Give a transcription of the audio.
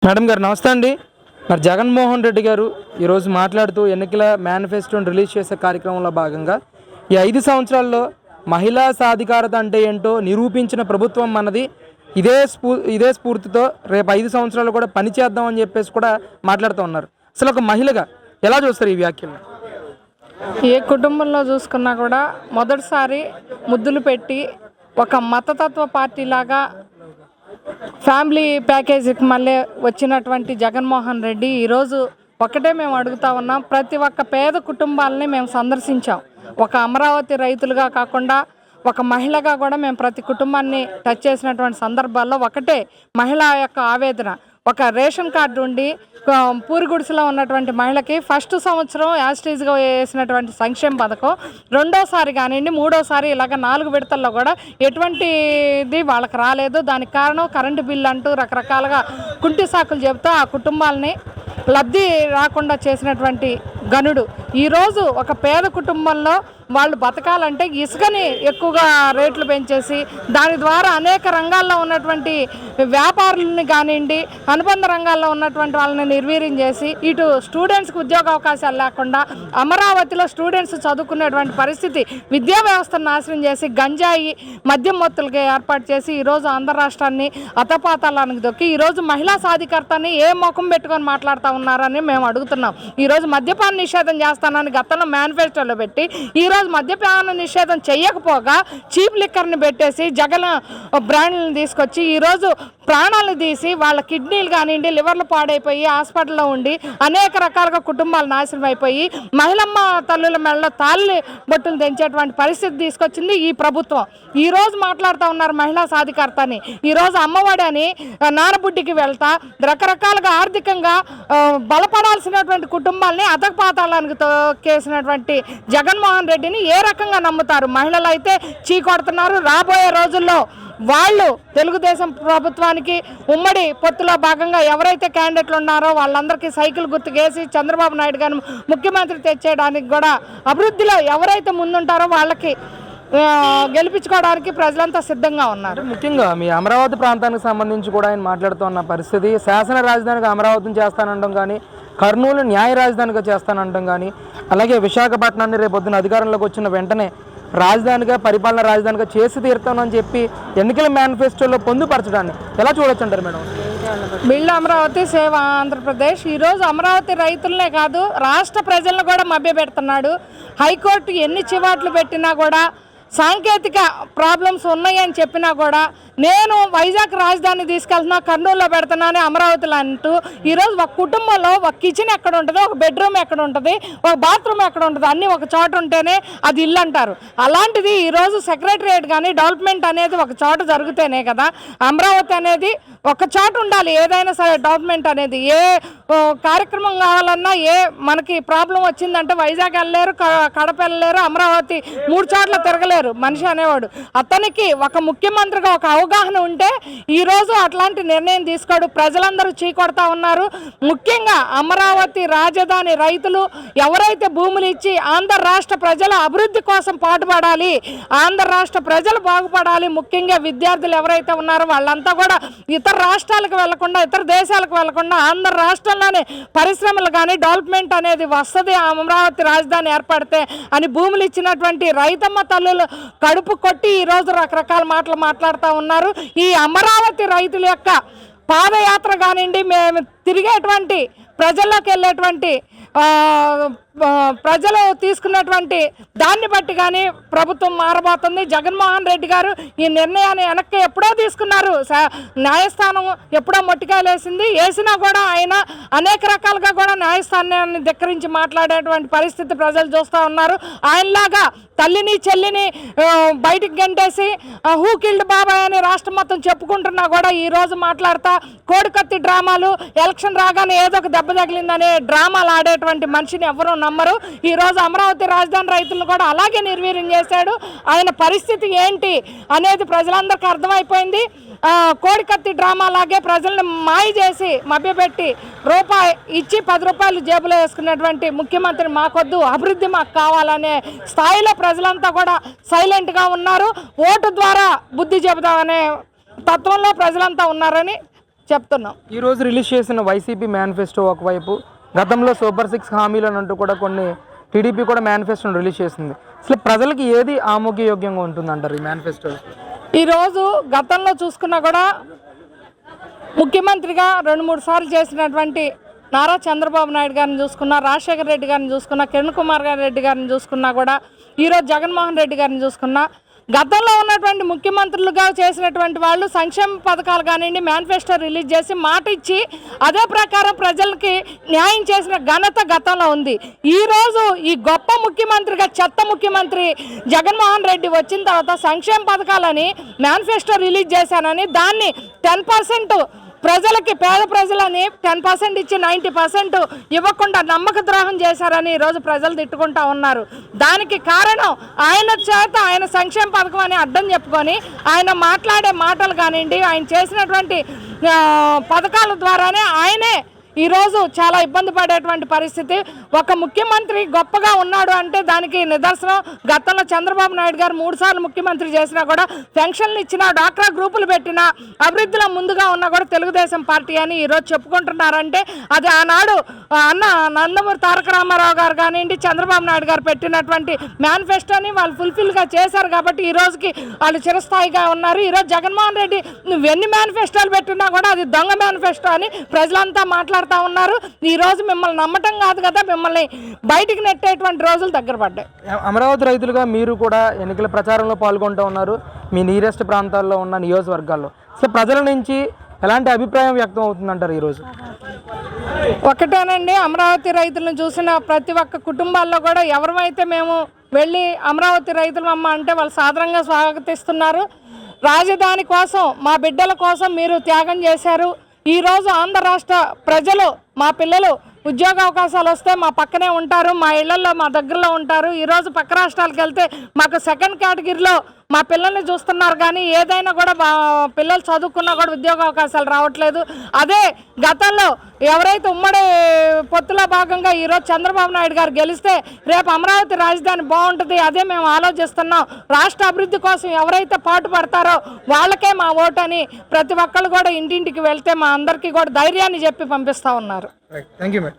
Madam గారు నమస్తే అండి. మరి జగన్మోహన్ రెడ్డి గారు ఈరోజు మాట్లాడుతూ ఎన్నికల మేనిఫెస్టోని రిలీజ్ చేసే కార్యక్రమంలో భాగంగా ఈ 5 సంవత్సరాల్లో మహిళా సాధికారత అంటే ఏంటో నిరూపించిన ప్రభుత్వం మనది, ఇదే స్ఫూర్తితో రేపు 5 సంవత్సరాలు కూడా పనిచేద్దామని చెప్పేసి కూడా మాట్లాడుతూ ఉన్నారు. అసలు ఒక మహిళగా ఎలా చూస్తారు ఈ వ్యాఖ్యలు? ఏ కుటుంబంలో చూసుకున్నా కూడా మొదటిసారి ముద్దులు పెట్టి ఒక మతతత్వ పార్టీలాగా ఫ్యామిలీ ప్యాకేజీకి మళ్ళీ వచ్చినటువంటి జగన్మోహన్ రెడ్డి ఈరోజు ఒకటే మేము అడుగుతా ఉన్నాం. ప్రతి ఒక్క పేద కుటుంబాలని మేము సందర్శించాం. ఒక అమరావతి రైతులుగా కాకుండా ఒక మహిళగా కూడా మేము ప్రతి కుటుంబాన్ని టచ్ చేసినటువంటి సందర్భాల్లో ఒకటే మహిళ యొక్క ఆవేదన. ఒక రేషన్ కార్డు ఉండి పూరిగుడిసెలో ఉన్నటువంటి మహిళకి ఫస్ట్ సంవత్సరం యాస్టీజ్గా వేసినటువంటి సంక్షేమ పథకం రెండోసారి కానివ్వండి మూడోసారి ఇలాగ 4 విడతల్లో కూడా ఎటువంటిది వాళ్ళకి రాలేదు. దానికి కారణం కరెంటు బిల్లు అంటూ రకరకాలుగా కుంటి సాకులు చెబుతూ ఆ కుటుంబాలని లబ్ధి రాకుండా చేసినటువంటి గనుడు. ఈరోజు ఒక పేద కుటుంబంలో వాళ్ళు బతకాలంటే ఇసుకని ఎక్కువగా రేట్లు పెంచేసి దాని ద్వారా అనేక రంగాల్లో ఉన్నటువంటి వ్యాపారులని కానివ్వండి అనుబంధ రంగాల్లో ఉన్నటువంటి వాళ్ళని నిర్వీర్యం చేసి ఇటు స్టూడెంట్స్కి ఉద్యోగ అవకాశాలు లేకుండా అమరావతిలో స్టూడెంట్స్ చదువుకునేటువంటి పరిస్థితి, విద్యా వ్యవస్థను నాశనం చేసి గంజాయి మద్యం మొత్తులకి ఏర్పాటు చేసి ఈరోజు ఆంధ్ర రాష్ట్రాన్ని అతపాతాలానికి దొక్కి ఈరోజు మహిళా సాధికారతని ఏ ముఖం పెట్టుకొని మాట్లాడుతూ ఉన్నారని మేము అడుగుతున్నాం. ఈరోజు మద్యపాన నిషేధం చేస్తానని గతంలో మేనిఫెస్టోలో పెట్టి ఈరోజు మద్యపాన నిషేధం చేయకపోగా చీప్ లిక్కర్ని పెట్టేసి జగన్ బ్రాండ్లను తీసుకొచ్చి ఈరోజు ప్రాణాలు తీసి వాళ్ళ కిడ్నీలు కానివ్వండి లివర్లు పాడైపోయి హాస్పిటల్లో ఉండి అనేక రకాలుగా కుటుంబాలు నాశనం అయిపోయి మహిళమ్మ తల్లుల మెడలో తాళ్ళు బొట్టులు తెంచేటువంటి పరిస్థితి తీసుకొచ్చింది ఈ ప్రభుత్వం. ఈరోజు మాట్లాడుతూ ఉన్నారు మహిళా సాధికారతని. ఈరోజు అమ్మఒడి అని నానబుడ్డికి వెళ్తా రకరకాలుగా ఆర్థికంగా బలపడాల్సినటువంటి కుటుంబాలని అధపాతాళానికి తోకేసినటువంటి జగన్మోహన్ రెడ్డిని ఏ రకంగా నమ్ముతారు? మహిళలు అయితే చీకొడుతున్నారు. రాబోయే రోజుల్లో వాళ్ళు తెలుగుదేశం ప్రభుత్వానికి ఉమ్మడి పొత్తులో భాగంగా ఎవరైతే క్యాండిడేట్లు ఉన్నారో వాళ్ళందరికీ సైకిల్ గుర్తుకేసి చంద్రబాబు నాయుడు గారిని ముఖ్యమంత్రి తెచ్చేయడానికి కూడా అభివృద్ధిలో ఎవరైతే ముందుంటారో వాళ్ళకి గెలిపించుకోవడానికి ప్రజలంతా సిద్ధంగా ఉన్నారు. ముఖ్యంగా మీ అమరావతి ప్రాంతానికి సంబంధించి కూడా ఆయన మాట్లాడుతున్న పరిస్థితి శాసన రాజధానిగా అమరావతిని చేస్తానంటాం కానీ కర్నూలు న్యాయ రాజధానిగా చేస్తానంటాం కానీ అలాగే విశాఖపట్నాన్ని రేపొద్దున అధికారంలోకి వచ్చిన వెంటనే రాజధానిగా పరిపాలన రాజధానిగా చేసి తీరుతామని చెప్పి ఎన్నికల మేనిఫెస్టోలో పొందుపరచడాన్ని ఎలా చూడొచ్చు అంటారు మేడం? బిల్డ్ అమరావతి సేవ ఆంధ్రప్రదేశ్ ఈరోజు అమరావతి రైతులనే కాదు రాష్ట్ర ప్రజలను కూడా మభ్యపెడుతున్నాడు. హైకోర్టు ఎన్ని చివాట్లు పెట్టినా కూడా సాంకేతిక ప్రాబ్లమ్స్ ఉన్నాయని చెప్పినా కూడా నేను వైజాగ్ రాజధాని తీసుకెళ్తున్నా కర్నూలులో పెడుతున్నాను అమరావతిలో అంటూ ఈరోజు ఒక కుటుంబంలో ఒక కిచెన్ ఎక్కడ ఉంటుంది, ఒక బెడ్రూమ్ ఎక్కడ ఉంటుంది, ఒక బాత్రూమ్ ఎక్కడ ఉంటుంది, అన్నీ ఒక చోట ఉంటేనే అది ఇల్లు అంటారు. అలాంటిది ఈరోజు సెక్రటరియట్ కానీ డెవలప్మెంట్ అనేది ఒక చోట జరిగితేనే కదా అమరావతి అనేది ఒక చోట ఉండాలి. ఏదైనా సరే డెవలప్మెంట్ అనేది ఏ కార్యక్రమం కావాలన్నా మనకి ప్రాబ్లం వచ్చిందంటే వైజాగ్ వెళ్ళలేరు, కడప వెళ్ళలేరు, అమరావతి 3 చోట్ల తిరగలేరు మనిషి అనేవాడు. అతనికి ఒక ముఖ్యమంత్రిగా ఒక అవగాహన ఉంటే ఈరోజు అట్లాంటి నిర్ణయం తీసుకోడు. ప్రజలందరూ చీకొడతా ఉన్నారు. ముఖ్యంగా అమరావతి రాజధాని రైతులు ఎవరైతే భూములు ఇచ్చి ఆంధ్ర రాష్ట్ర ప్రజల అభివృద్ధి కోసం పాటుపడాలి, ఆంధ్ర రాష్ట్ర ప్రజలు బాగుపడాలి, ముఖ్యంగా విద్యార్థులు ఎవరైతే ఉన్నారో వాళ్ళంతా కూడా ఇతర రాష్ట్రాలకు వెళ్లకుండా ఇతర దేశాలకు వెళ్లకుండా ఆంధ్ర రాష్ట్రంలోనే పరిశ్రమలు కానీ డెవలప్మెంట్ అనేది వస్తుంది అమరావతి రాజధాని ఏర్పడితే అని భూములు ఇచ్చినటువంటి రైతమ్మ తల్లులు కడుపు కొట్టి ఈరోజు రకరకాల మాటలు మాట్లాడుతూ ఉన్నారు. ఈ అమరావతి రైతుల యొక్క పాదయాత్ర కానివ్వండి మేము తిరిగేటువంటి ప్రజల్లోకి వెళ్ళేటువంటి ప్రజలు తీసుకున్నటువంటి దాన్ని బట్టి కానీ ప్రభుత్వం మారబోతుంది. జగన్మోహన్ రెడ్డి గారు ఈ నిర్ణయాన్ని వెనక్కి ఎప్పుడో తీసుకున్నారు. న్యాయస్థానం ఎప్పుడో మొట్టికాయలు వేసినా కూడా ఆయన అనేక రకాలుగా కూడా న్యాయస్థానాన్ని ధిక్కరించి మాట్లాడేటువంటి పరిస్థితి ప్రజలు చూస్తూ ఉన్నారు. ఆయనలాగా తల్లిని చెల్లిని బయటికి గంటేసి హూ కిల్డ్ బాబాయ్ అని రాష్ట్రం మొత్తం చెప్పుకుంటున్నా కూడా ఈరోజు మాట్లాడతా కోడికత్తి డ్రామాలు ఎలక్షన్ రాగానే ఏదో ఒక దెబ్బ తగిలిందనే డ్రామాలు ఆడేటువంటి మనిషిని ఎవరూ నమ్మరు. ఈరోజు అమరావతి రాజధాని రైతులను కూడా అలాగే నిర్వీర్యం చేశాడు. ఆయన పరిస్థితి ఏంటి అనేది ప్రజలందరికీ అర్థమైపోయింది. కోడికత్తి డ్రామా లాగే ప్రజల్ని మాయ చేసి మభ్యపెట్టి రూపాయి ఇచ్చి 10 రూపాయలు జేబులో వేసుకున్నటువంటి ముఖ్యమంత్రి మాకొద్దు, అభివృద్ధి మాకు కావాలనే స్థాయిలో ప్రజలంతా కూడా సైలెంట్గా ఉన్నారు. ఓటు ద్వారా బుద్ధి చెబుదామనే తత్వంలో ప్రజలంతా ఉన్నారని చెప్తున్నాం. ఈరోజు రిలీజ్ చేసిన వైసీపీ మేనిఫెస్టో ఒకవైపు, గతంలో సూపర్ 6 హామీలు అని అంటూ కూడా కొన్ని టీడీపీ కూడా మేనిఫెస్టోని రిలీజ్ చేసింది. అసలు ప్రజలకి ఏది ఆమోగ్యయోగ్యంగా ఉంటుందంటారు ఈ మేనిఫెస్టో? ఈరోజు గతంలో చూసుకున్నా కూడా ముఖ్యమంత్రిగా 2-3 సార్లు చేసినటువంటి నారా చంద్రబాబు నాయుడు గారిని చూసుకున్నా, రాజశేఖర రెడ్డి గారిని చూసుకున్నా, కిరణ్ కుమార్ రెడ్డి గారిని చూసుకున్నా కూడా, ఈరోజు జగన్మోహన్ రెడ్డి గారిని చూసుకున్నా, గతంలో ఉన్నటువంటి ముఖ్యమంత్రులుగా చేసినటువంటి వాళ్ళు సంక్షేమ పథకాలు కానివ్వండి మేనిఫెస్టో రిలీజ్ చేసి మాట ఇచ్చి అదే ప్రకారం ప్రజలకి న్యాయం చేసిన ఘనత గతంలో ఉంది. ఈరోజు ఈ గొప్ప ముఖ్యమంత్రిగా చెత్త ముఖ్యమంత్రి జగన్మోహన్ రెడ్డి వచ్చిన తర్వాత సంక్షేమ పథకాలని మేనిఫెస్టో రిలీజ్ చేశానని దాన్ని 10% ప్రజలకి, పేద ప్రజలని 10% ఇచ్చి 90% ఇవ్వకుండా నమ్మక ద్రోహం చేశారని ఈరోజు ప్రజలు తిట్టుకుంటా ఉన్నారు. దానికి కారణం ఆయన చేత ఆయన సంక్షేమ పథకం అని అడ్డం చెప్పుకొని ఆయన మాట్లాడే మాటలు కానివ్వండి, ఆయన చేసినటువంటి పథకాల ద్వారానే ఆయనే ఈరోజు చాలా ఇబ్బంది పడేటువంటి పరిస్థితి. ఒక ముఖ్యమంత్రి గొప్పగా ఉన్నాడు అంటే దానికి నిదర్శనం గతంలో చంద్రబాబు నాయుడు గారు 3 సార్లు ముఖ్యమంత్రి చేసినా కూడా పెన్షన్లు ఇచ్చినా, డాక్రా గ్రూపులు పెట్టినా, అభివృద్ధిలో ముందుగా ఉన్నా కూడా తెలుగుదేశం పార్టీ అని ఈరోజు చెప్పుకుంటున్నారంటే అది ఆనాడు అన్న నందమూరి తారక రామారావు గారు కానివ్వండి, చంద్రబాబు నాయుడు గారు పెట్టినటువంటి మేనిఫెస్టోని వాళ్ళు ఫుల్ఫిల్గా చేశారు కాబట్టి ఈ రోజుకి వాళ్ళు చిరస్థాయిగా ఉన్నారు. ఈరోజు జగన్మోహన్ రెడ్డి నువ్వు ఎన్ని మేనిఫెస్టోలు పెట్టినా కూడా అది దొంగ మేనిఫెస్టో అని ప్రజలంతా మాట్లాడుతూ ఉన్నారు. ఈ రోజు మిమ్మల్ని నమ్మటం కాదు కదా, మిమ్మల్ని బయటికి నెట్టేటువంటి రోజులు దగ్గర పడ్డాయి. అమరావతి రైతులుగా మీరు కూడా ఎన్నికల ప్రచారంలో పాల్గొంటూ ఉన్నారు, మీ నియరెస్ట్ ప్రాంతాల్లో ఉన్న నియోజకవర్గాల్లో. అసలు ప్రజల నుంచి ఎలాంటి అభిప్రాయం వ్యక్తం అవుతుందంటారు ఈరోజు? ఒకటేనండి, అమరావతి రైతులను చూసిన ప్రతి ఒక్క కుటుంబాల్లో కూడా ఎవరైతే మేము వెళ్ళి అమరావతి రైతులు అమ్మ అంటే వాళ్ళు సాధారణంగా స్వాగతిస్తున్నారు. రాజధాని కోసం, మా బిడ్డల కోసం మీరు త్యాగం చేశారు. ఈరోజు ఆంధ్ర రాష్ట్ర ప్రజలు, మా పిల్లలు ఉద్యోగ అవకాశాలు వస్తే మా పక్కనే ఉంటారు, మా ఇళ్లలో మా దగ్గరలో ఉంటారు. ఈరోజు పక్క రాష్ట్రాలకు వెళ్తే మాకు 2nd కేటగిరీలో మా పిల్లల్ని చూస్తున్నారు కానీ ఏదైనా కూడా మా పిల్లలు చదువుకున్నా కూడా ఉద్యోగ అవకాశాలు రావట్లేదు. అదే గతంలో ఎవరైతే ఉమ్మడి పొత్తులో భాగంగా ఈరోజు చంద్రబాబు నాయుడు గారు గెలిస్తే రేపు అమరావతి రాజధాని బాగుంటుంది, అదే మేము ఆలోచిస్తున్నాం. రాష్ట్ర అభివృద్ధి కోసం ఎవరైతే పాటు పడతారో వాళ్ళకే మా ఓటు అని ప్రతి ఒక్కళ్ళు కూడా ఇంటింటికి వెళ్తే మా అందరికీ కూడా ధైర్యాన్ని చెప్పి పంపిస్తూ ఉన్నారు. Thank you madam.